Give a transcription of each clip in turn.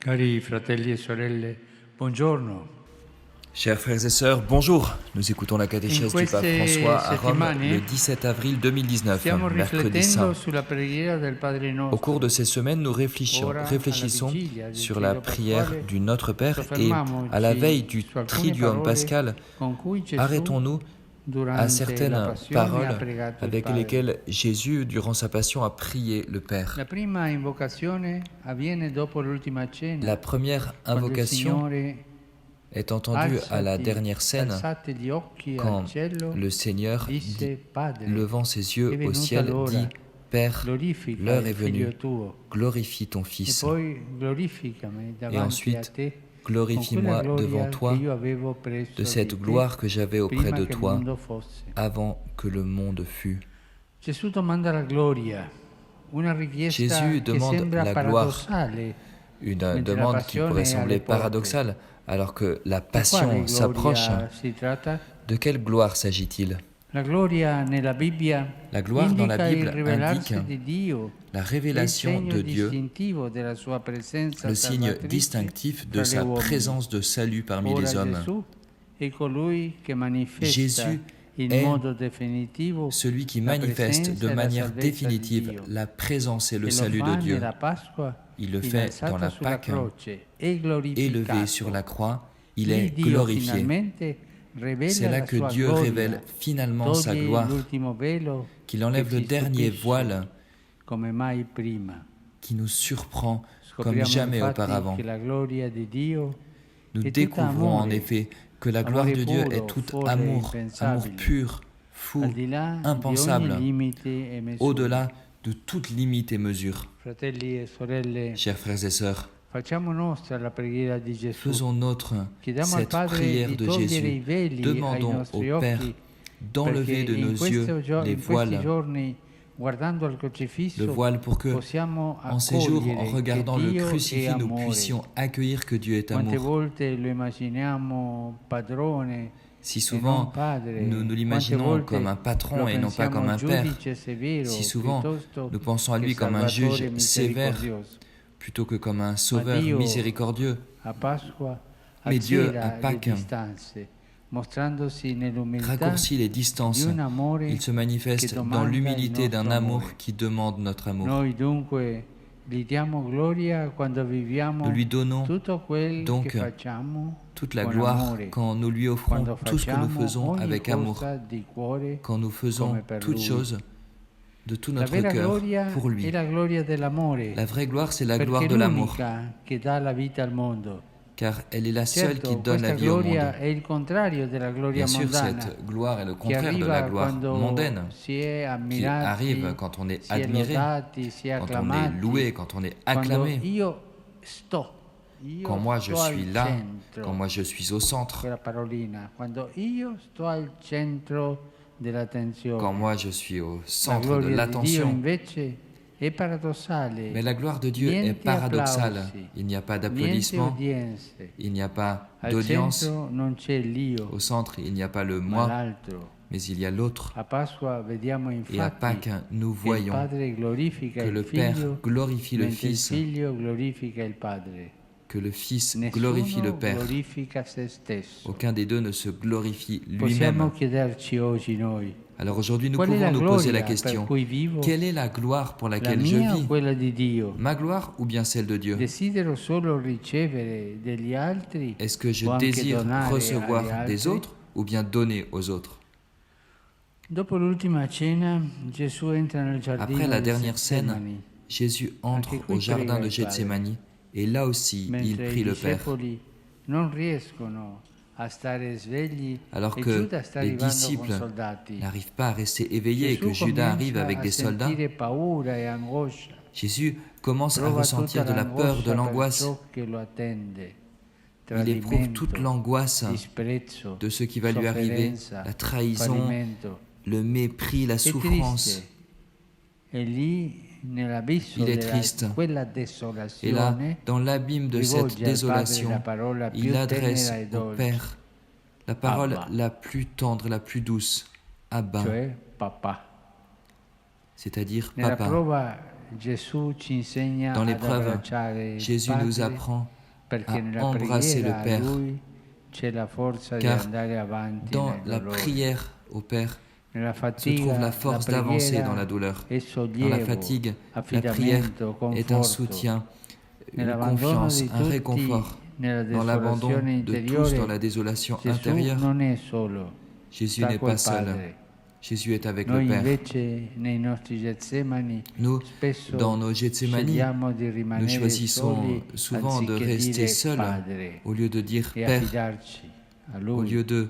Cari fratelli e sorelle, buongiorno. Chers frères et sœurs, bonjour. Nous écoutons la catéchèse du pape François à Rome le 17 avril 2019, mercredi saint. Au cours de ces semaines, nous réfléchissons sur la prière du Notre Père et à la veille du Triduum pascal, arrêtons-nous à certaines paroles avec lesquelles Jésus, durant sa passion, a prié le Père. La première invocation est entendue à la dernière scène quand le Seigneur, levant ses yeux au ciel, dit « Père, l'heure est venue, glorifie ton Fils. Et ensuite, glorifie-moi devant toi de cette gloire que j'avais auprès de toi avant que le monde fût. » Jésus demande la gloire, une demande qui pourrait sembler paradoxale alors que la passion s'approche. De quelle gloire s'agit-il ? La gloire dans la Bible indique la révélation de Dieu, le signe distinctif de sa présence de salut parmi les hommes. Jésus est celui qui manifeste de manière définitive la présence et le salut de Dieu. Il le fait dans la Pâque, élevé sur la croix, il est glorifié. C'est là que Dieu révèle finalement sa gloire, qu'il enlève le dernier voile qui nous surprend comme jamais auparavant. Nous découvrons en effet que la gloire de Dieu est tout amour, amour pur, fou, impensable, au-delà de toute limite et mesure. Chers frères et sœurs, faisons nôtre cette prière de Jésus. Demandons au Père d'enlever de nos yeux les voiles, le voile pour que, en ces jours, en regardant le crucifix, nous puissions accueillir que Dieu est amour. Si souvent nous l'imaginons comme un patron et non pas comme un père, si souvent nous pensons à lui comme un juge sévère plutôt que comme un sauveur miséricordieux, mais Dieu, à Pâques, raccourcit les distances. Il se manifeste dans l'humilité d'un amour qui demande notre amour. Nous lui donnons donc toute la gloire quand nous lui offrons tout ce que nous faisons avec amour, quand nous faisons toutes choses de tout notre cœur pour lui. La vraie gloire, c'est la gloire de l'amour, car elle est la seule qui donne la vie au monde. Bien sûr, cette gloire est le contraire de la gloire mondaine, qui arrive quand on est admiré, quand on est loué, quand on est acclamé. Quand moi je suis là, quand moi je suis au centre, quand moi je suis au centre de l'attention. Mais la gloire de Dieu est paradoxale. Il n'y a pas d'applaudissements, il n'y a pas d'audience. Au centre, il n'y a pas le moi, mais il y a l'autre. Et à Pâques, nous voyons que le Père glorifie le Fils, que le Fils glorifie le Père. Aucun des deux ne se glorifie lui-même. Alors aujourd'hui, nous pouvons nous poser la question, quelle est la gloire pour laquelle je vis ? Ma gloire ou bien celle de Dieu ? Est-ce que je désire recevoir des autres ou bien donner aux autres ? Après la dernière scène, Jésus entre au jardin de Gethsémani et là aussi, il prie le Père. Alors que les disciples n'arrivent pas à rester éveillés et que Judas arrive avec des soldats, Jésus commence à ressentir de la peur, de l'angoisse. Il éprouve toute l'angoisse de ce qui va lui arriver, la trahison, le mépris, la souffrance. Il est triste. Et là, dans l'abîme de cette désolation, il adresse au Père la parole la plus tendre, la plus douce, Abba, c'est-à-dire Papa. Dans l'épreuve, Jésus nous apprend à embrasser le Père, car dans la prière au Père se trouve la force d'avancer dans la douleur. Dans la fatigue, la prière est un soutien, une confiance, un réconfort. Dans l'abandon de tous, dans la désolation intérieure, Jésus n'est pas seul. Jésus est avec le Père. Nous, dans nos Gethsémani, nous choisissons souvent de rester seuls au lieu de dire Père, au lieu de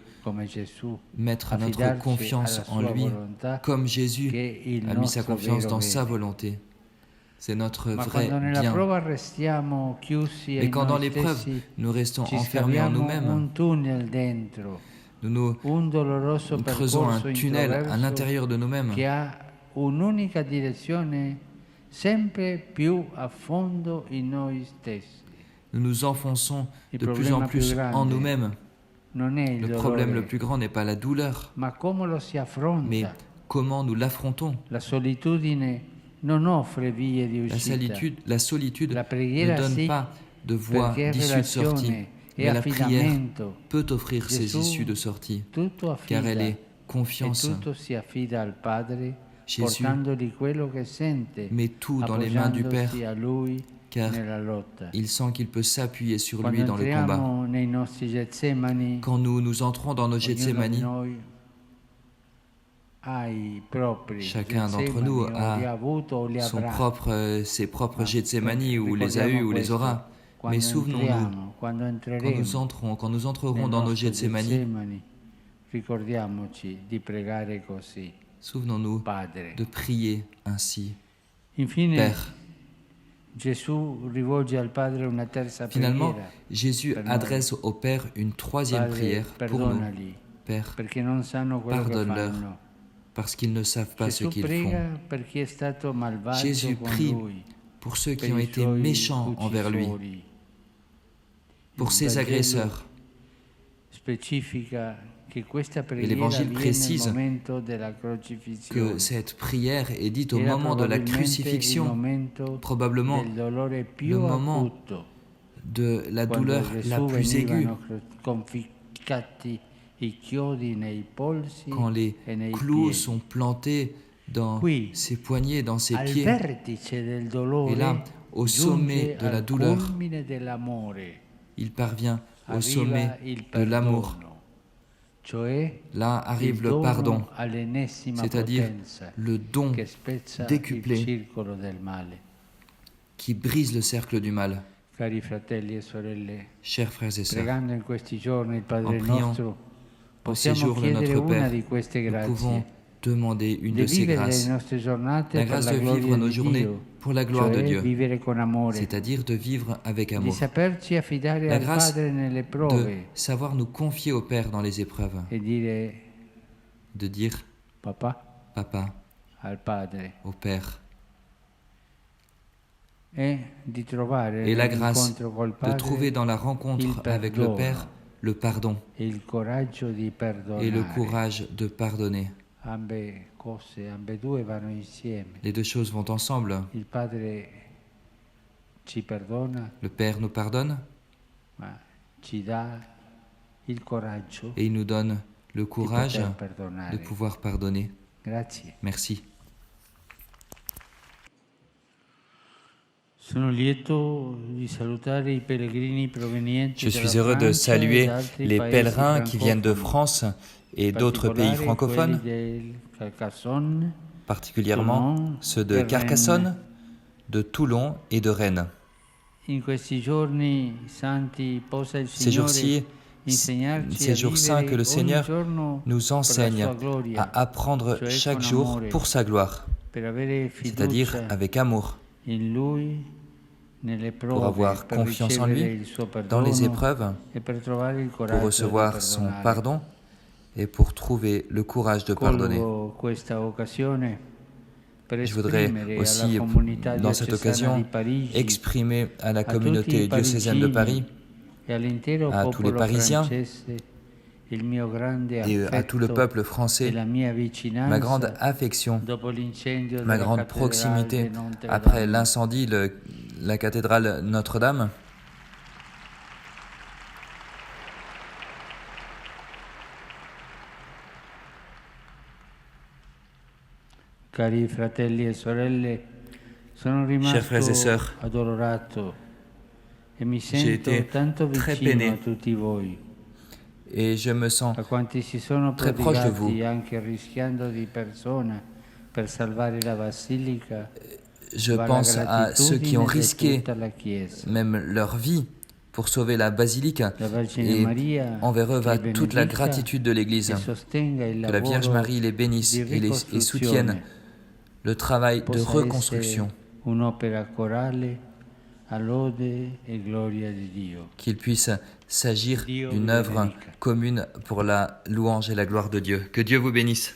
mettre notre confiance en lui, comme Jésus a mis sa confiance dans sa volonté. C'est notre vrai bien. Mais quand dans l'épreuve, nous restons enfermés en nous-mêmes, nous creusons un tunnel à l'intérieur de nous-mêmes nous nous enfonçons de plus en plus en nous-mêmes. Le problème le plus grand n'est pas la douleur, mais comment nous l'affrontons. La solitude ne donne pas de voie d'issue de sortie, mais la prière peut offrir ces issues de sortie, car elle est confiance. Jésus met tout dans les mains du Père, car il sent qu'il peut s'appuyer sur lui dans le combat. Quand nous entrons dans nos Gethsémani, chacun d'entre nous a ses propres Gethsémani, ou les a eus ou les aura. Mais souvenons-nous, quand nous entrerons dans nos Gethsémani, souvenons-nous de prier ainsi. Père. Finalement, Jésus adresse au Père une troisième prière pour nous. Père, pardonne-leur, parce qu'ils ne savent pas ce qu'ils font. Jésus prie pour ceux qui ont été méchants envers lui, pour ses agresseurs. Et l'Évangile précise que cette prière est dite au moment de la crucifixion, probablement le moment de la douleur la plus aiguë, quand les clous sont plantés dans ses poignets, dans ses pieds. Et là, au sommet de la douleur, il parvient au sommet de l'amour. Là arrive le pardon, c'est-à-dire le don décuplé qui brise le cercle du mal. Chers frères et sœurs, en priant en ces jours de notre Père, nous pouvons demander une de ces grâces, la grâce de vivre nos journées pour la gloire de Dieu, c'est-à-dire de vivre avec amour, la grâce de savoir nous confier au Père dans les épreuves, de dire Papa au Père, et la grâce de trouver dans la rencontre avec le Père le pardon et le courage de pardonner. Les deux choses vont ensemble. Le Père nous pardonne et il nous donne le courage de pouvoir pardonner. Merci. Je suis heureux de saluer les pèlerins qui viennent de France et d'autres pays francophones, particulièrement ceux de Carcassonne, de Toulon et de Rennes. Ces jours-ci, ces jours saints que le Seigneur nous enseigne à apprendre chaque jour pour sa gloire, c'est-à-dire avec amour, pour avoir confiance en lui dans les épreuves, pour recevoir son pardon et pour trouver le courage de pardonner. Je voudrais aussi, dans cette occasion, exprimer à la communauté diocésaine de Paris, à tous les Parisiens et à tout le peuple français, ma grande affection, ma grande proximité après l'incendie de la cathédrale Notre-Dame. Cari fratelli e sorelle, sono Chers frères et rimasto sœurs, addolorato e mi j'ai été sento tanto très vicino a peiné tutti voi, et je me sens a quanti si sono très proche de vous. prodigati anche rischiando di persona per salvare la basilica. Je Va la pense à ceux qui ont gratitudine di risqué tutta la Chiesa. même leur vie pour sauver la basilique, La Vergine et Maria envers eux li va toute la benedica gratitude de l'Église. e sostenga il Que la Vierge lavoro Marie les bénisse di et soutienne ricostruzione. le travail de Possa reconstruction, essere un'opera corale a lode e gloria di Dio. qu'il puisse s'agir Dio d'une vi œuvre benedica. commune pour la louange et la gloire de Dieu. Que Dieu vous bénisse.